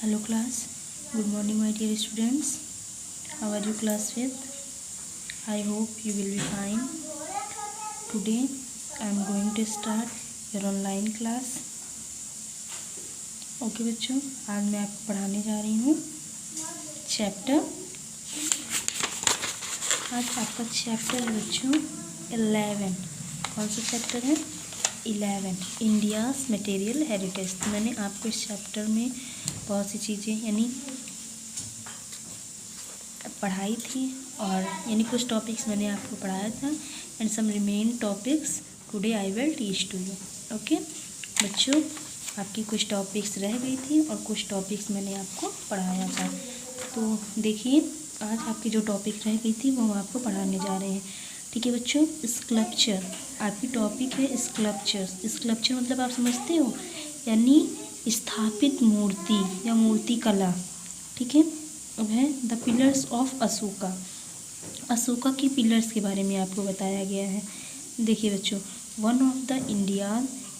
Hello class, good morning my dear students. How are you class with? I hope you will be fine. Today I am going to start your online class. Okay बच्चों, आज मैं आपको पढ़ाने जा रही हूँ chapter. आज आपका चैप्टर है बच्चों 11। कौन सा चैप्टर है? 11, इंडियाज़ मटेरियल हेरिटेज। तो मैंने आपको इस चैप्टर में बहुत सी चीज़ें यानी पढ़ाई थी और यानी कुछ टॉपिक्स मैंने आपको पढ़ाया था and some remain topics today I will teach to you. Okay बच्चों, आपकी कुछ टॉपिक्स रह गई थी और कुछ टॉपिक्स मैंने आपको पढ़ाया था। तो देखिए, आज आपकी जो टॉपिक रह गई थी वो हम आपको पढ़ाने जा रहे हैं। ठीक है बच्चों, स्कल्पचर आपकी टॉपिक है। स्कल्पचर मतलब आप समझते हो, यानी स्थापित मूर्ति या मूर्ति कला। ठीक है, अब है the pillars of Ashoka. Ashoka की पिलर्स के बारे में आपको बताया गया है। देखिए बच्चों, one of the India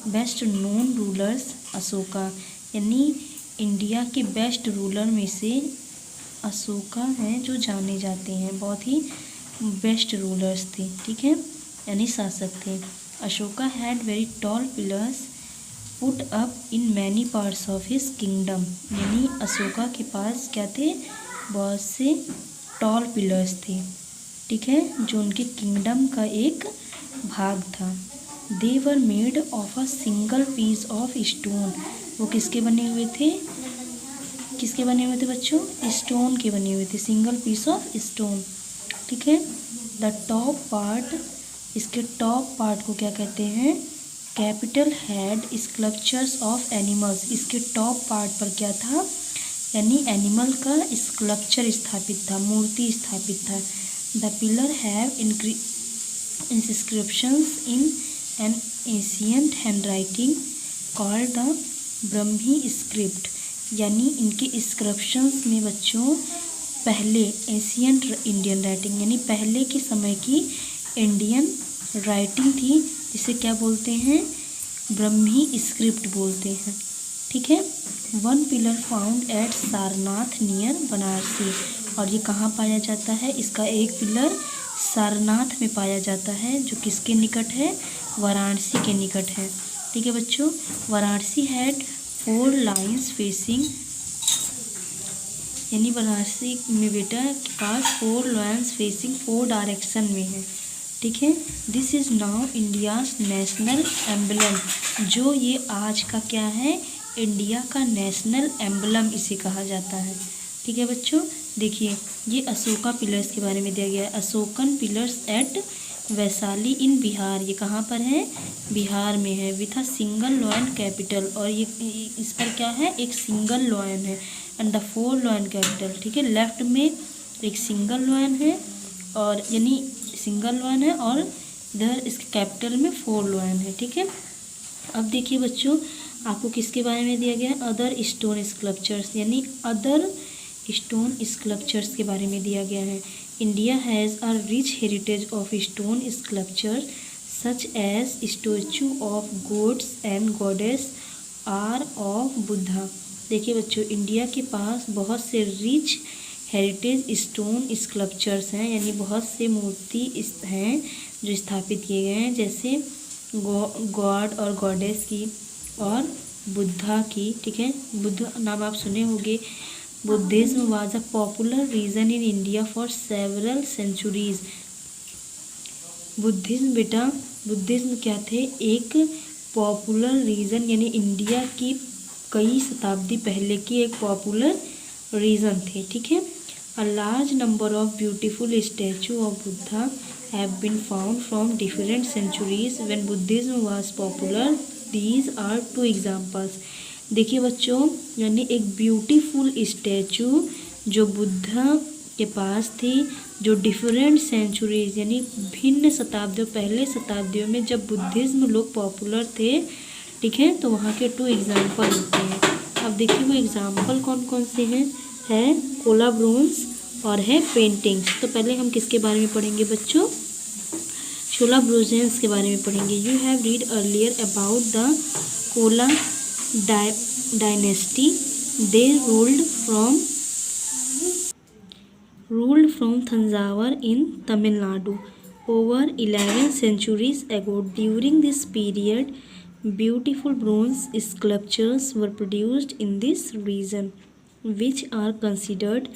best known rulers Ashoka, यानी इंडिया के बेस्ट रूलर में से अशोका हैं जो जाने जाते हैं। बहुत ही बेस्ट रूलर्स थे, ठीक है, यानी शासक थे। Ashoka had very tall pillars put up in many parts of his kingdom, यानी अशोका के पास क्या थे? बहुत से टॉल पिलर्स थे, ठीक है, जो उनके किंगडम का एक भाग था। They were made of a single piece of stone. वो किसके बने हुए थे? किसके बने हुए थे बच्चों? स्टोन के बने हुए थे, सिंगल पीस ऑफ स्टोन। ठीक है, द टॉप पार्ट, इसके टॉप पार्ट को क्या कहते हैं? Capital had sculptures of animals. इसके टॉप पार्ट पर क्या था? यानी एनिमल का स्कल्पचर स्थापित था, मूर्ति स्थापित था। The pillar have inscriptions in an ancient handwriting called the Brahmi script, यानी इनके इंस्क्रिप्शंस में बच्चों पहले एशियंट इंडियन राइटिंग, यानी पहले के समय की इंडियन राइटिंग थी, जिसे क्या बोलते हैं? ब्रह्मी स्क्रिप्ट बोलते हैं। ठीक है, one pillar found at Sarnath near Banarasi, और ये कहाँ पाया जाता है? इसका एक पिलर सारनाथ में पाया जाता है, जो किसके निकट है? वाराणसी के निकट है। ठीक है बच्चों, वाराणसी हैड 4 लाइन्स फेसिंग, यानी वाराणसी में बेटा के पास 4 लाइन्स फेसिंग 4 डायरेक्शन में है। ठीक है, this is now India's national emblem, जो ये आज का क्या है? इंडिया का नेशनल एम्बलम इसे कहा जाता है। ठीक है बच्चों, देखिए ये अशोका पिलर्स के बारे में दिया गया है। अशोकन पिलर्स एट वैशाली इन बिहार, ये कहाँ पर है? बिहार में है। With a single lion capital, और ये इस पर क्या है? एक सिंगल लॉयन है। एंड द 4 लॉयन कैपिटल, ठीक है, लेफ्ट में एक सिंगल लॉयन है, और यानी सिंगल लॉयन है, और इधर इसके कैपिटल में 4 लॉयन है। ठीक है, अब देखिए बच्चों, आपको किसके बारे में दिया गया है? अदर स्टोन स्कल्पचर्स, यानी अदर स्टोन स्कल्पचर्स के बारे में दिया गया है। India has a rich heritage of stone sculpture such as statue of gods and goddess or of Buddha. देखिए बच्चों, इंडिया के पास बहुत से रिच हेरिटेज स्टोन स्कल्पचर्स हैं, यानी बहुत से मूर्ति हैं जो स्थापित किए गए हैं, जैसे गॉड और गॉडेस की और बुद्धा की। ठीक है, बुद्ध नाम आप सुने होंगे। Buddhism was a popular religion in India for several centuries. Buddhism बेटा, बुद्धिज्म क्या थे? एक पॉपुलर रीजन, यानी इंडिया की कई शताब्दी पहले की एक पॉपुलर रीजन थे। ठीक है, a large number of beautiful statue of Buddha have been found from different centuries when Buddhism was popular. These are 2 examples. देखिए बच्चों, यानी एक ब्यूटीफुल स्टैचू जो बुद्धा के पास थी, जो डिफरेंट सेंचुरीज, यानी भिन्न शताब्दियों, पहले शताब्दियों में जब बुद्धिज्म लोग पॉपुलर थे, ठीक है, तो वहाँ के 2 एग्जाम्पल होते हैं। अब देखिए वो एग्जाम्पल कौन कौन से हैं? है कोलाब्रोन्स और है पेंटिंग्स। तो पहले हम किसके बारे में पढ़ेंगे बच्चों? कोलाब्रोजेंस के बारे में पढ़ेंगे। You have read earlier about the Cola dynasty They ruled from Thanjavur in Tamil Nadu over 11 centuries ago. During this period, beautiful bronze sculptures were produced in this region, which are considered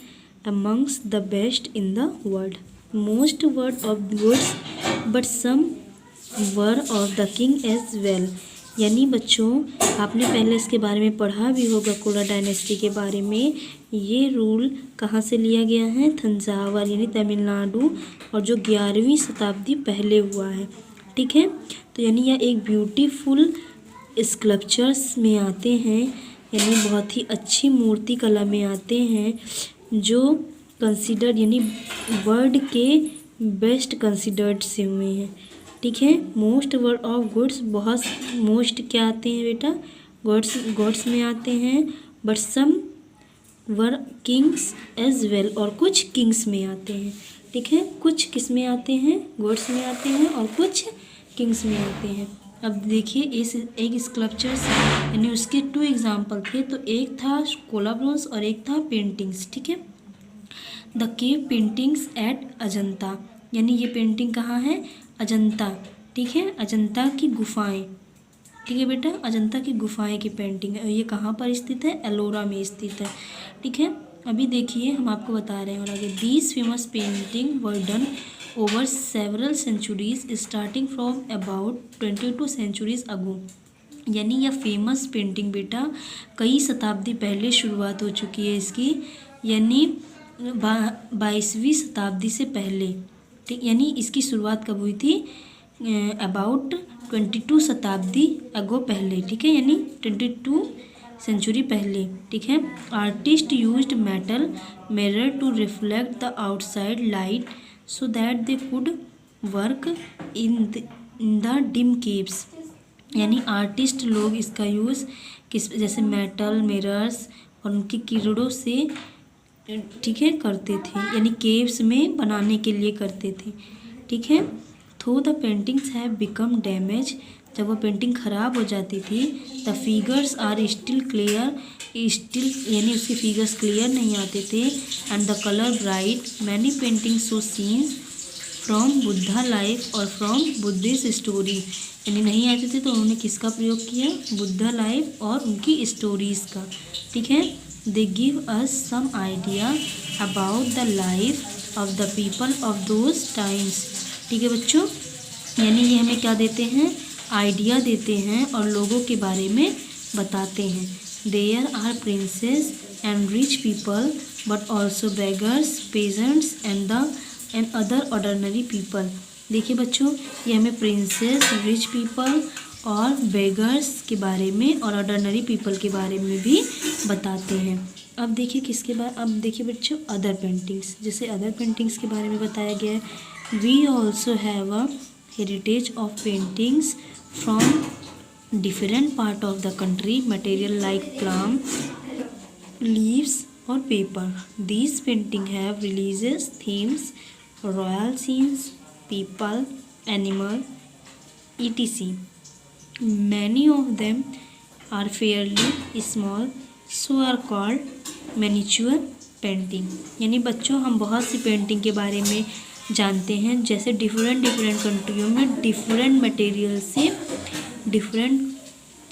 amongst the best in the world. Most were of goods, but some were of the king as well. यानी बच्चों, आपने पहले इसके बारे में पढ़ा भी होगा, कोला डायनेस्टी के बारे में। ये रूल कहाँ से लिया गया है? थंजावर यानी तमिलनाडु, और जो 11वीं शताब्दी पहले हुआ है। ठीक है, तो यानी यह एक ब्यूटीफुल स्कल्पचर्स में आते हैं, यानी बहुत ही अच्छी मूर्ति कला में आते हैं, जो कंसिडर्ड यानी वर्ल्ड के बेस्ट कंसिडर्ड से हुए हैं। ठीक है, मोस्ट वर्ड ऑफ गुड्स, बहुत मोस्ट क्या आते हैं बेटा? गुड्स में आते हैं, but some were kings as well, और कुछ किंग्स में आते हैं। ठीक है, कुछ किस में आते हैं? गुड्स में आते हैं, और कुछ किंग्स में आते हैं। अब देखिए इस एक स्कल्पचर्स यानी उसके 2 एग्जाम्पल थे, तो एक था कोला ब्रोंज और एक था पेंटिंग्स। ठीक है, the cave paintings at Ajanta, यानी ये पेंटिंग कहाँ है? अजंता। ठीक है, अजंता की गुफाएं। ठीक है बेटा, अजंता की गुफाएं की पेंटिंग है। ये कहाँ पर स्थित है? एलोरा में स्थित है। ठीक है, अभी देखिए हम आपको बता रहे हैं और आगे। These famous painting were done over several centuries starting from about 22 centuries ago, यानी यह फेमस पेंटिंग बेटा कई शताब्दी पहले शुरुआत हो चुकी है इसकी, यानी 22वीं शताब्दी से पहले। ठीक, यानी इसकी शुरुआत कब हुई थी? अबाउट 22 शताब्दी अगो पहले। ठीक है, यानी 22 सेंचुरी पहले। ठीक है, artist used metal mirror to reflect the outside light so that they could work in the dim caves, यानी आर्टिस्ट लोग इसका यूज़ किस जैसे मेटल मिरर्स और उनकी किरणों से ठीक है करते थे, यानी केव्स में बनाने के लिए करते थे। ठीक है, though the paintings have become damage, जब वो पेंटिंग ख़राब हो जाती थी, the figures are still clear, still यानी उसके फिगर्स क्लियर नहीं आते थे, and the colour bright, many paintings show scenes from Buddha life और फ्रॉम बुद्धिस्ट स्टोरी, यानी नहीं आते थे तो उन्होंने किसका प्रयोग किया? बुद्धा लाइफ और उनकी स्टोरीज़ का। ठीक है, they give us some idea about the life of the people of those times. ठीक है बच्चों, यानी ये हमें क्या देते हैं? आइडिया देते हैं और लोगों के बारे में बताते हैं। There are princes and rich people but also beggars, peasants and other ordinary people. देखिए बच्चों, ये हमें प्रिंसेस, रिच पीपल और बेगर्स के बारे में और ऑर्डिनरी पीपल के बारे में भी बताते हैं। अब देखिए किसके बारे, अब देखिए बच्चों अदर पेंटिंग्स, जैसे अदर पेंटिंग्स के बारे में बताया गया है। We also have a heritage of paintings from different part of the country, material like palm leaves और paper. These painting have religious themes, royal scenes, people, animal, etc. Many of them are fairly small, so are called miniature painting। यानी बच्चों हम बहुत सी painting के बारे में जानते हैं, जैसे डिफरेंट कंट्रियों में डिफरेंट मटेरियल से डिफरेंट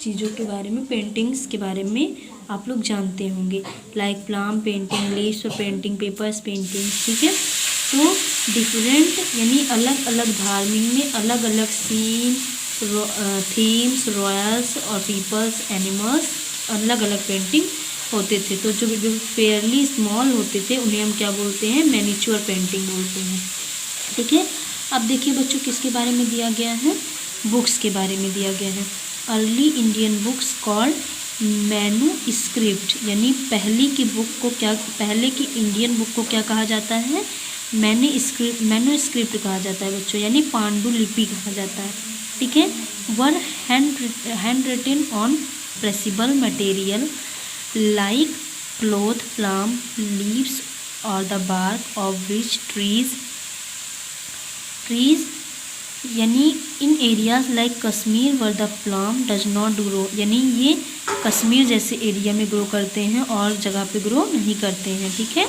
चीज़ों के बारे में, पेंटिंग्स के बारे में आप लोग जानते होंगे, like palm painting, leaves painting, papers painting. ठीक है, तो डिफरेंट यानी अलग अलग धार्मिक में अलग अलग सीन, थीम्स, रॉयल्स और पीपल्स, एनिमल्स, अलग अलग पेंटिंग होते थे। तो जो फेयरली स्मॉल होते थे उन्हें हम क्या बोलते हैं? मिनिएचर पेंटिंग बोलते हैं। ठीक है, अब देखिए बच्चों किसके बारे में दिया गया है? बुक्स के बारे में दिया गया है। Early Indian books called manuscript, यानी पहले की इंडियन बुक को क्या कहा जाता है? मैन्युस्क्रिप्ट कहा जाता है बच्चों, यानी पांडुलिपि कहा जाता है। ठीक है, were hand written on perishable material like cloth, palm leaves और the bark of which trees यानी in areas like Kashmir where the palm does not grow, यानी ये कश्मीर जैसे एरिया में ग्रो करते हैं और जगह पे ग्रो नहीं करते हैं। ठीक है,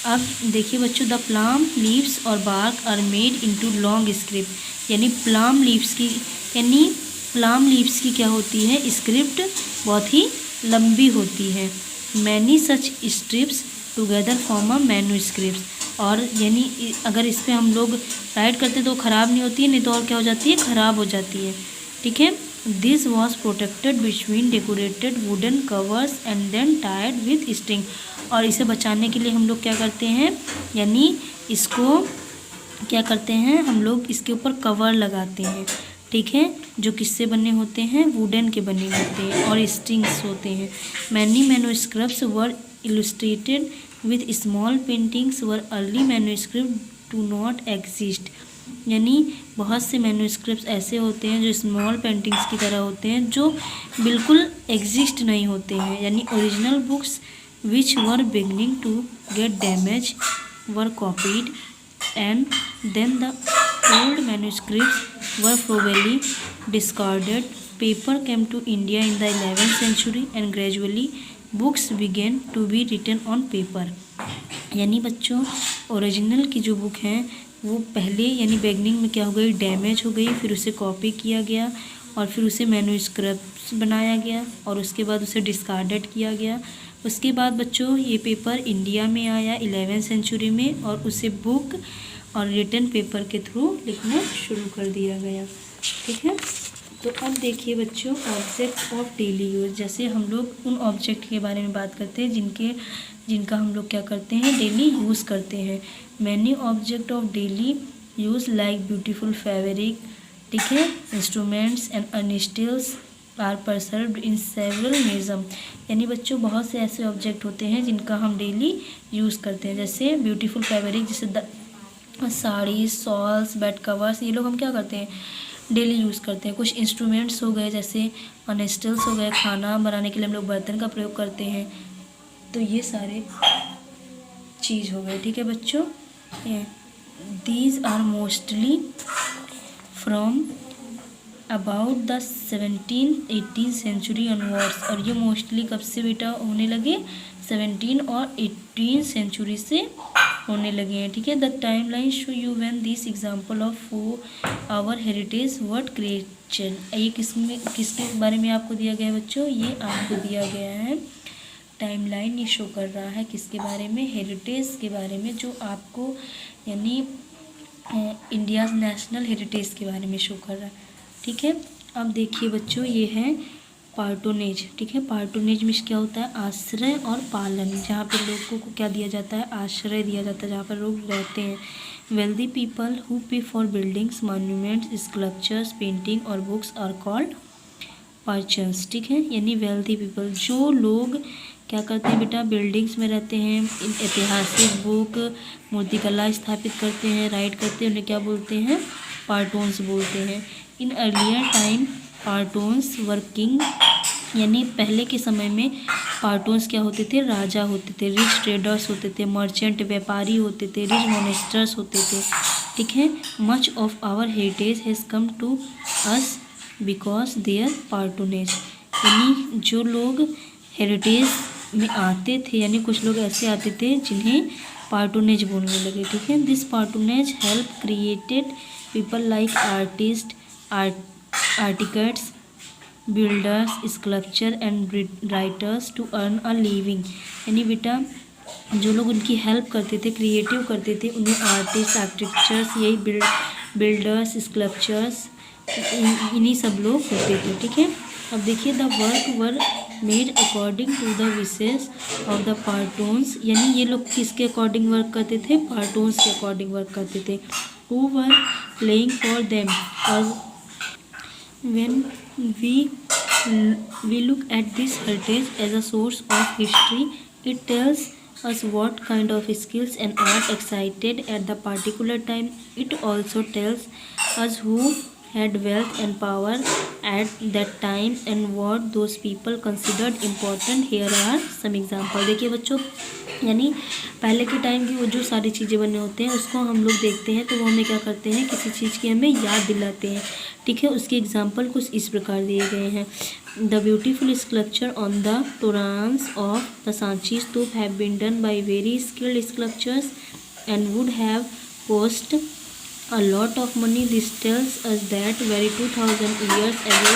अब देखिए बच्चों, द प्लाम लीव्स और bark are made into long script, यानी प्लाम लीव्स की क्या होती है, स्क्रिप्ट बहुत ही लंबी होती है। Many such strips together form a manuscript, और यानी अगर इस पर हम लोग राइट करते तो ख़राब नहीं होती है, नहीं तो और क्या हो जाती है, ख़राब हो जाती है। ठीक है, this was protected between decorated wooden covers and then tied with string, और इसे बचाने के लिए हम लोग क्या करते हैं, यानी इसको क्या करते हैं हम लोग, इसके ऊपर कवर लगाते हैं। ठीक है, जो किससे बने होते हैं, वुडन के बने होते हैं और स्ट्रिंग्स होते हैं। Many manuscripts were illustrated with small paintings were early manuscript do not exist, यानी बहुत से मैन्यूस्क्रिप्ट्स ऐसे होते हैं जो स्मॉल पेंटिंग्स की तरह होते हैं, जो बिल्कुल एग्जिस्ट नहीं होते हैं, यानी original books which were beginning to get damage were copied and then the old manuscripts were probably discarded. Paper came to India in the 11th century and gradually books began to be written on paper. यानी बच्चों original की जो book हैं वो पहले यानी beginning में क्या हो गई, डैमेज हो गई, फिर उसे कॉपी किया गया और फिर उसे मैन्यूस्क्रिप्ट बनाया गया और उसके बाद उसे डिस्कार्डेड किया गया। उसके बाद बच्चों ये पेपर इंडिया में आया 11वीं सेंचुरी में और उसे बुक और रिटन पेपर के थ्रू लिखना शुरू कर दिया गया। ठीक है, तो अब देखिए बच्चों ऑब्जेक्ट ऑफ डेली यूज़, जैसे हम लोग उन ऑब्जेक्ट के बारे में बात करते हैं जिनका हम लोग क्या करते हैं, डेली यूज़ करते हैं। Many object of daily use like beautiful fabric, ठीक है, instruments and utensils are preserved in several museum, यानी बच्चों बहुत से ऐसे ऑब्जेक्ट होते हैं जिनका हम डेली यूज़ करते हैं। जैसे ब्यूटीफुल फैब्रिक, जैसे साड़ी, शॉल्स, बेड कवर्स, ये लोग हम क्या करते हैं, डेली यूज़ करते हैं। कुछ इंस्ट्रूमेंट्स हो गए, जैसे अर्निस्टिल्स हो गए, खाना बनाने के लिए हम लोग बर्तन का प्रयोग करते हैं। तो ये सारे चीज़ हो गए। ठीक है बच्चों, these are mostly from about the 17th-18th century onwards, और ये मोस्टली कब से बेटा होने लगे, 17 और 18 सेंचुरी से होने लगे हैं। ठीक है, the timeline show you when this example of our heritage word creation, ये किसके बारे में आपको दिया गया है बच्चों, ये आपको दिया गया है टाइम लाइन, ये शो कर रहा है किसके बारे में, हेरिटेज के बारे में, जो आपको यानी इंडिया नेशनल हेरिटेज के बारे में शो कर रहा है। ठीक है, अब देखिए बच्चों ये है पार्टोनेज। ठीक है, पार्टोनेज में क्या होता है, आश्रय और पालन, जहाँ पर लोगों को क्या दिया जाता है, आश्रय दिया जाता है, जहाँ पर लोग रहते हैं। वेल्दी पीपल हु पे for buildings, monuments, sculptures, painting और बुक्स आर कॉल्ड पर्चन्स। ठीक है, यानी वेल्दी पीपल, जो लोग क्या करते हैं बेटा, बिल्डिंग्स में रहते हैं, ऐतिहासिक बुक, मूर्तिकला स्थापित करते हैं, राइट करते हैं, उन्हें क्या बोलते हैं, पार्टोन्स बोलते हैं। इन अर्लियर टाइम पार्टोन्स वर्किंग, यानी पहले के समय में पार्टोन्स क्या होते थे, राजा होते थे, रिच ट्रेडर्स होते थे, मर्चेंट व्यापारी होते थे, रिच मोनेस्टर्स होते थे। ठीक है, much of our heritage has come to us because their patronage, यानी जो लोग हेरिटेज में आते थे, यानी कुछ लोग ऐसे आते थे जिन्हें पार्टोनेज बोलने लगे। ठीक है, this patronage help created people like artist, artisans, builders, sculpture and writers to earn a living, यानी बेटा जो लोग उनकी हेल्प करते थे, क्रिएटिव करते थे, उन्हें आर्टिस्ट, आर्किटेक्चर्स, यही बिल्डर्स, स्कल्पचर्स, इन्हीं सब लोग होते थे। ठीक है, अब देखिए the work were made according to the wishes of the patrons, यानी ये लोग किसके अकॉर्डिंग वर्क करते थे, पार्टोन्स के अकॉर्डिंग वर्क करते थे। Who were playing for them, और when we look at this heritage as a source of history, it tells us what kind of skills and art excited at the particular time. It also tells us who had wealth and power at that time and what those people considered important. Here are some example. देखिए बच्चों यानी पहले के time की वो जो सारी चीज़ें बने होते हैं उसको हम लोग देखते हैं तो वो हमें क्या करते हैं, किसी चीज़ की हमें याद दिलाते हैं। ठीक है, उसके एग्जाम्पल कुछ इस प्रकार दिए गए हैं। The beautiful sculpture on the toranas of the Sanchi stupa have been done by very skilled sculptures and would have cost a lot of money. This tells us that very 2000 years ago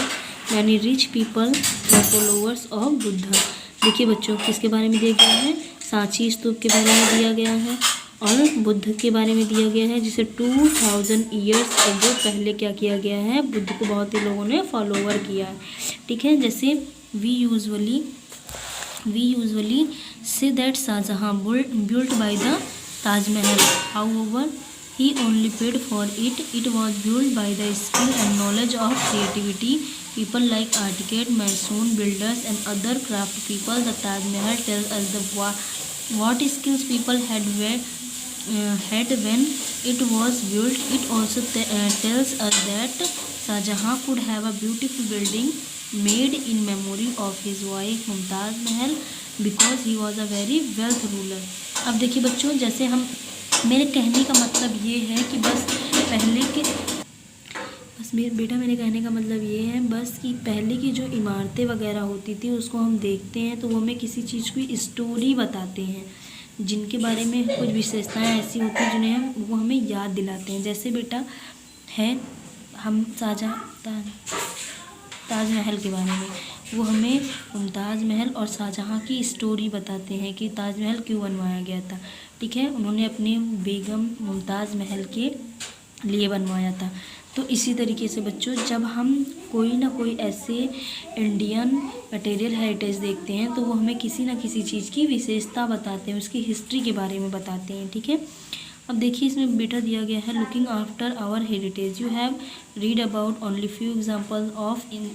many rich people were followers of Buddha. देखिए बच्चों, किसके बारे में दिया गया है, सांची स्तूप के बारे में दिया गया है और बुद्ध के बारे में दिया गया है, जिसे 2000 ईयर्स अगो पहले क्या किया गया है, बुद्ध को बहुत ही लोगों ने फॉलोवर किया है। ठीक है, जैसे we usually say that Shah Jahan built by the Taj Mahal, however he only paid for it. It was built by the skill and knowledge of creativity people like architects, mason builders and other craft people. The Taj Mahal tells us what skills people had when it was built. It also tells us that Shahjahan could have a beautiful building made in memory of his wife Mumtaz Mahal because he was a very wealth ruler. अब देखिए बच्चों, जैसे हम, मेरे कहने का मतलब ये है कि मेरे कहने का मतलब ये है बस कि पहले की जो इमारतें वगैरह होती थी उसको हम देखते हैं तो वो हमें किसी चीज़ की स्टोरी बताते हैं, जिनके बारे में कुछ विशेषताएं ऐसी होती हैं जिन्हें वो हमें याद दिलाते हैं। जैसे बेटा है, हम ताजमहल के बारे में, वो हमें मुमताज़ महल और शाहजहाँ की स्टोरी बताते हैं कि ताजमहल क्यों बनवाया गया था। ठीक है, उन्होंने अपनी बेगम मुमताज़ महल के लिए बनवाया था। तो इसी तरीके से बच्चों, जब हम कोई ना कोई ऐसे इंडियन मटेरियल हेरिटेज देखते हैं तो वो हमें किसी ना किसी चीज़ की विशेषता बताते हैं, उसकी हिस्ट्री के बारे में बताते हैं। ठीक है, अब देखिए इसमें बेटा दिया गया है, looking after our heritage you have read about only few example of in,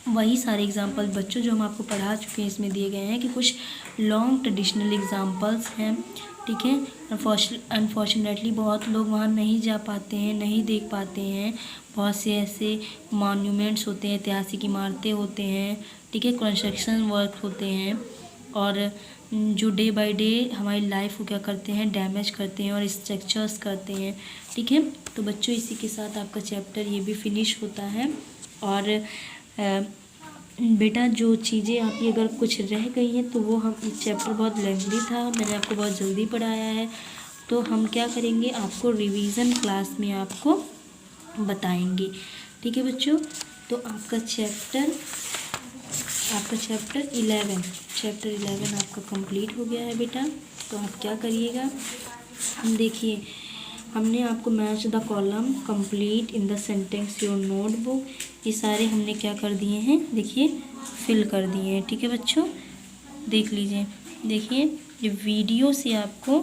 वही सारे एग्जाम्पल बच्चों जो हम आपको पढ़ा चुके हैं इसमें दिए गए हैं कि कुछ लॉन्ग ट्रेडिशनल एग्जाम्पल्स हैं। ठीक है, अनफॉर्चुनेटली बहुत लोग वहाँ नहीं जा पाते हैं, नहीं देख पाते हैं। बहुत से ऐसे मॉन्यूमेंट्स होते हैं, ऐतिहासिक इमारतें होते हैं। ठीक है, कंस्ट्रक्शन वर्क होते हैं और जो डे बाय डे हमारी लाइफ को क्या करते हैं, डैमेज करते हैं और स्ट्रक्चर्स करते हैं। ठीक है, तो बच्चों इसी के साथ आपका चैप्टर ये भी फिनिश होता है। और बेटा जो चीज़ें आपकी अगर कुछ रह गई हैं तो वो हम, इस चैप्टर बहुत लेंथी था, मैंने आपको बहुत जल्दी पढ़ाया है, तो हम क्या करेंगे, आपको रिवीजन क्लास में आपको बताएंगे। ठीक है बच्चों, तो आपका चैप्टर 11 आपका कंप्लीट हो गया है बेटा। तो आप क्या करिएगा, हम देखिए हमने आपको match the column complete in the sentence your notebook, ये सारे हमने क्या कर दिए हैं, देखिए फिल कर दिए हैं। ठीक है बच्चों, देख लीजिए, देखिए ये वीडियो से आपको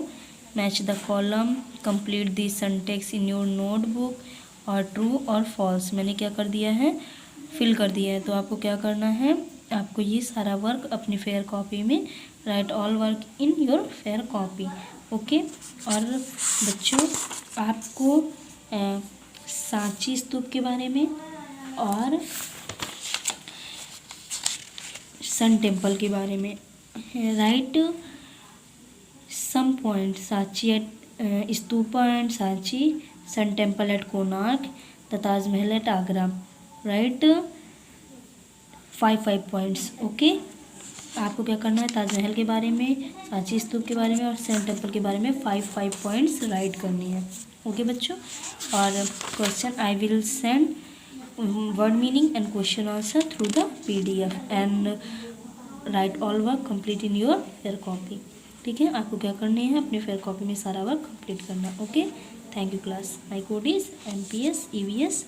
match the column complete the sentence in your notebook और ट्रू और फॉल्स मैंने क्या कर दिया है, फिल कर दिया है। तो आपको क्या करना है, आपको ये सारा वर्क अपनी फेयर कॉपी में, right all work in your fair copy. Okay, और बच्चों आपको सांची स्तूप के बारे में और सन टेम्पल के बारे में, right some point, Sanchi at stupa and Sanchi, sun temple at Konark, the Taj Mahal at Agra, right 5 points. Okay, आपको क्या करना है, ताजमहल के बारे में, सांची स्तूप के बारे में और सन टेम्पल के बारे में 5 पॉइंट्स राइट करनी है। ओके बच्चों, और question I will send word meaning and question answer through the PDF and right all work complete in your fair copy. ठीक है, आपको क्या करने हैं, अपने फेयर कॉपी में सारा वर्क कंप्लीट करना। Okay, thank you class. My code is MPS EVS।